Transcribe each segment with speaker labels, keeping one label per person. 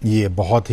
Speaker 1: ये बहुत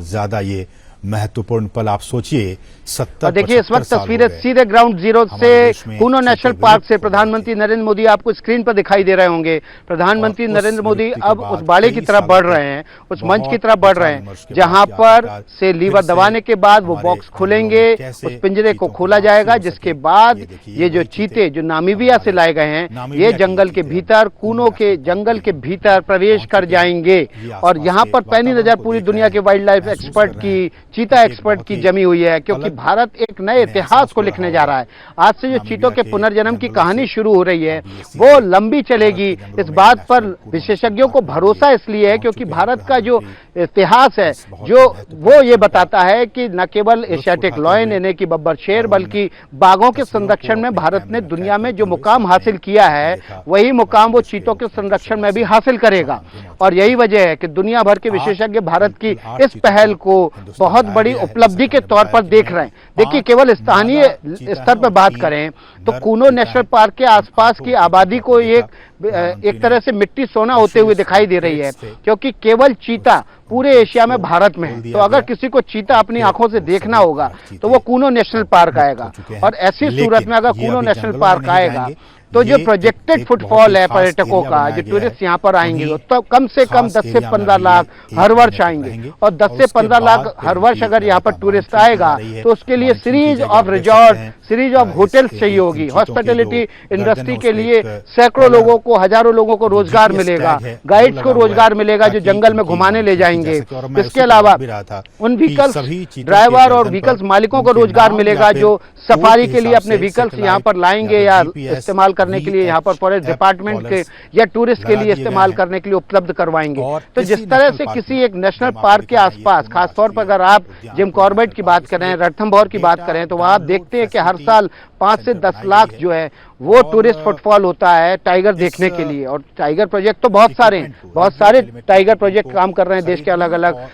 Speaker 1: ज्यादा ये महत्वपूर्ण पल। आप सोचिए 70
Speaker 2: देखिए इस वक्त तस्वीरें सीधे ग्राउंड जीरो से कूनो नेशनल पार्क से प्रधानमंत्री नरेंद्र मोदी आपको स्क्रीन पर दिखाई दे रहे होंगे। प्रधानमंत्री नरेंद्र मोदी अब उस बाड़े की तरफ बढ़ रहे हैं, उस मंच की तरफ बढ़ रहे हैं जहां पर से लीवर दबाने के बाद वो बॉक्स खुलेंगे, उस पिंजरे को खोला जाएगा, जिसके बाद ये जो चीते जो नामीबिया से लाए गए हैं ये जंगल के भीतर, कूनो के जंगल के भीतर प्रवेश कर जाएंगे। और यहाँ पर पैनी नजर पूरी दुनिया के वाइल्ड लाइफ एक्सपर्ट की, चीता एक्सपर्ट की जमी हुई है, क्योंकि भारत एक नए इतिहास को लिखने जा रहा है। आज से जो चीतों के पुनर्जन्म की कहानी शुरू हो रही है वो लंबी चलेगी। इस बात पर विशेषज्ञों को भरोसा इसलिए है क्योंकि भारत का जो इतिहास है जो वो ये बताता है कि न केवल एशियाटिक लॉयन यानी कि बब्बर शेर, बल्कि बाघों के संरक्षण में भारत ने दुनिया में जो मुकाम हासिल किया है वही मुकाम वो चीतों के संरक्षण में भी हासिल करेगा। और यही वजह है कि दुनिया भर के विशेषज्ञ भारत की इस पहल को बहुत बड़ी उपलब्धि के तौर पर देख रहे हैं। देखिए केवल स्थानीय स्तर पर बात करें तो कूनो नेशनल पार्क के आसपास की आबादी को एक तरह से मिट्टी सोना होते हुए दिखाई दे रही है, क्योंकि केवल चीता पूरे एशिया में भारत में है। तो अगर किसी को चीता अपनी आंखों से देखना होगा तो वो कूनो नेशनल पार्क आएगा। और ऐसी सूरत में अगर कूनो नेशनल पार्क आएगा तो जो प्रोजेक्टेड फुटफॉल है पर्यटकों का, जो टूरिस्ट यहाँ पर आएंगे तो कम से कम 10 से 15 लाख हर वर्ष आएंगे। और 10 से 15 लाख हर वर्ष अगर यहाँ पर टूरिस्ट आएगा तो उसके लिए series of resort, series of hotels चाहिए होगी। हॉस्पिटैलिटी इंडस्ट्री के लिए सैकड़ों लोगों को, हजारों लोगों को रोजगार मिलेगा, गाइड्स को रोजगार मिलेगा जो जंगल में घुमाने ले जाएंगे। इसके अलावा उन व्हीकल्स ड्राइवर और व्हीकल्स मालिकों को रोजगार मिलेगा जो सफारी के लिए अपने व्हीकल्स यहाँ पर लाएंगे या इस्तेमाल करने के लिए यहाँ पर फॉरेस्ट डिपार्टमेंट के या टूरिस्ट के लिए इस्तेमाल करने के लिए उपलब्ध करवाएंगे। तो जिस तरह से किसी एक नेशनल पार्क के आसपास, खासतौर पर अगर आप जिम कॉर्बेट की बात करें, रणथंभौर की बात करें, तो वहां आप देखते हैं कि हर साल 5 से 10 लाख जो है वो टूरिस्ट फुटफॉल होता है टाइगर देखने के लिए। और टाइगर प्रोजेक्ट तो बहुत सारे हैं, बहुत सारे टाइगर प्रोजेक्ट काम कर रहे हैं देश के अलग अलग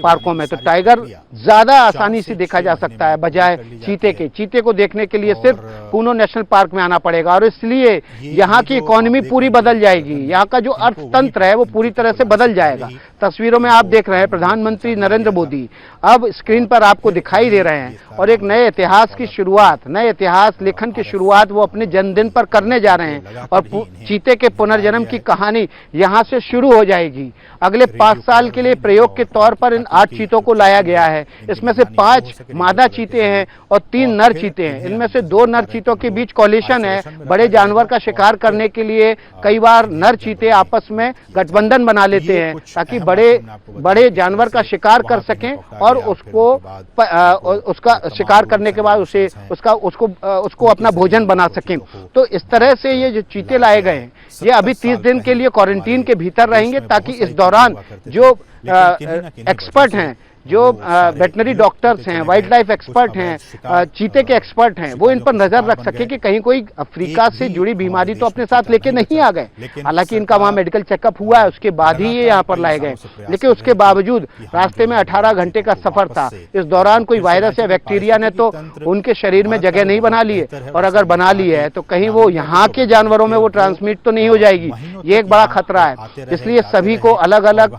Speaker 2: पार्कों में। तो टाइगर ज्यादा आसानी से देखा जा सकता है बजाय चीते के। चीते को देखने के लिए सिर्फ कूनो नेशनल पार्क में आना पड़ेगा और इसलिए यहाँ की इकोनॉमी पूरी बदल जाएगी, यहाँ का जो अर्थतंत्र है वो पूरी तरह से बदल जाएगा। तस्वीरों में आप देख रहे हैं प्रधानमंत्री नरेंद्र मोदी अब स्क्रीन पर आपको दिखाई दे रहे हैं और एक नए इतिहास की शुरुआत, नए इतिहास लेखन की शुरुआत वो अपने जन्मदिन पर करने जा रहे हैं। और चीते के पुनर्जन्म की कहानी यहाँ से शुरू हो जाएगी। अगले 5 साल के लिए प्रयोग के तौर पर इन 8 चीतों को लाया गया है। इसमें से 5 मादा चीते हैं और 3 नर चीते हैं। इनमें से 2 नर चीतों के बीच कॉलिशन है। बड़े जानवर का शिकार करने के लिए कई बार नर चीते आपस में गठबंधन बना लेते हैं ताकि बड़े जानवर का शिकार कर सकें और उसका शिकार करने के बाद उसको अपना भोजन बना सकें। तो इस तरह से ये जो चीते लाए गए हैं ये अभी 30 दिन के लिए क्वारंटीन के भीतर रहेंगे ताकि इस दौरान जो एक्सपर्ट हैं, जो वेटनरी डॉक्टर्स हैं, वाइल्ड लाइफ एक्सपर्ट हैं, चीते के एक्सपर्ट हैं, वो इन पर नजर रख सके कि कहीं कोई अफ्रीका से जुड़ी बीमारी तो अपने साथ लेके नहीं आ गए। हालांकि इनका वहां मेडिकल चेकअप हुआ है, उसके बाद ही ये यहाँ पर लाए गए। लेकिन उसके बावजूद रास्ते में 18 घंटे का सफर था। इस दौरान कोई वायरस या बैक्टीरिया ने तो उनके शरीर में जगह नहीं बना ली है, और अगर बना ली है तो कहीं वो यहाँ के जानवरों में वो ट्रांसमिट तो नहीं हो जाएगी। ये एक बड़ा खतरा है। इसलिए सभी को अलग अलग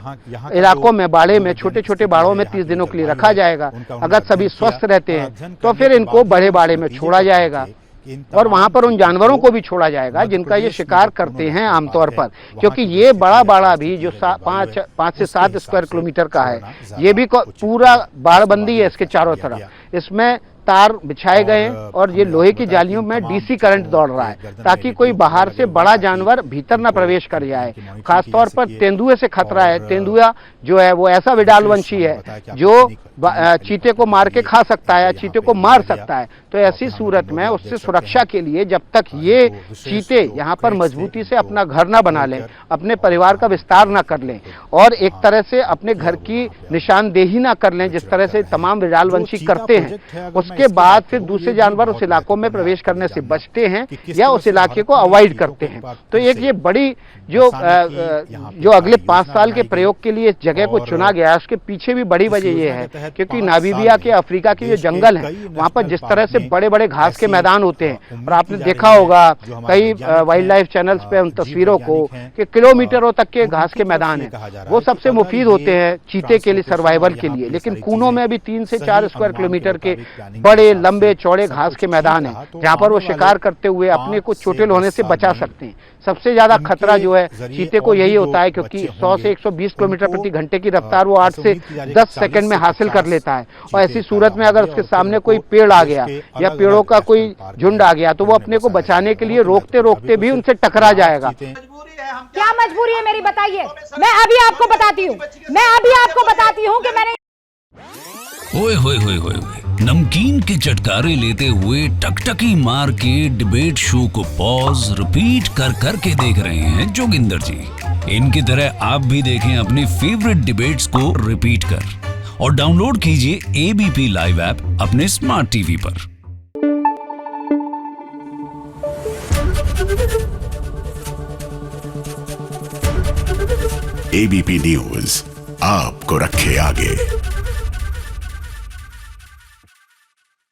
Speaker 2: इलाकों में, बाड़े में, छोटे छोटे बाड़ों में 30 दिनों के लिए रखा जाएगा। अगर सभी स्वस्थ रहते हैं तो फिर इनको बड़े बाड़े में छोड़ा जाएगा और वहां पर उन जानवरों को भी छोड़ा जाएगा जिनका ये शिकार करते हैं आमतौर पर। क्योंकि ये बड़ा बाड़ा भी जो 5 से 7 स्क्वायर किलोमीटर का है, ये भी पूरा बाड़बंदी है इसके चारों तरफ। इसमें तार बिछाए गए हैं और ये लोहे की जालियों में डीसी करंट दौड़ रहा है ताकि कोई बाहर से बड़ा जानवर भीतर न प्रवेश कर जाए। खासतौर पर तेंदुए से खतरा है। तेंदुआ जो है वो ऐसा विडाल वंशी है जो चीते को मार के खा सकता है या चीते को मार सकता है। तो ऐसी सूरत में उससे सुरक्षा के लिए जब तक ये चीते यहाँ पर मजबूती से अपना घर ना बना लें, अपने परिवार का विस्तार ना कर लें और एक तरह से अपने घर की निशानदेही ना कर लें जिस तरह से तमाम विडाल वंशी करते हैं, उसके बाद फिर दूसरे जानवर उस इलाकों में प्रवेश करने से बचते हैं या उस इलाके को अवॉइड करते हैं। तो एक ये बड़ी जो अगले 5 साल के प्रयोग के लिए इस जगह को चुना गया है, उसके पीछे भी बड़ी वजह ये है क्योंकि नामीबिया के अफ्रीका के जो जंगल है वहां पर जिस तरह से बड़े बड़े घास के मैदान होते हैं, और आपने देखा होगा कई वाइल्ड लाइफ चैनल्स पे उन तस्वीरों को कि किलोमीटरों तक के घास के मैदान है, वो सबसे मुफीद होते हैं चीते के लिए, सर्वाइवल के लिए। लेकिन कूनो में अभी 3 से 4 स्क्वायर किलोमीटर के बड़े लंबे चौड़े घास के मैदान है जहां पर वो शिकार करते हुए अपने को चोटिल होने से बचा सकते हैं। सबसे ज्यादा खतरा जो है चीते को यही होता है क्योंकि 100 से 120 किलोमीटर प्रति घंटे की रफ्तार वो 8 से 10 सेकंड में हासिल कर लेता है, और ऐसी सूरत में अगर उसके सामने कोई पेड़ आ गया या पेड़ों का कोई झुंड आ गया तो वो अपने को बचाने के लिए रोकते रोकते भी उनसे टकरा जाएगा।
Speaker 3: क्या मजबूरी है मेरी, बताइए। मैं अभी आपको बताती हूँ कि मैंने
Speaker 4: ओए होए होए होए नमकीन के चटकारे लेते हुए टकटकी मार के डिबेट शो को पॉज रिपीट कर कर के देख रहे हैं जोगिंदर जी। इनकी तरह आप भी देखें अपनी फेवरेट डिबेट्स को रिपीट कर, और डाउनलोड कीजिए एबीपी लाइव ऐप अपने स्मार्ट टीवी पर।
Speaker 5: एबीपी न्यूज आपको रखे आगे।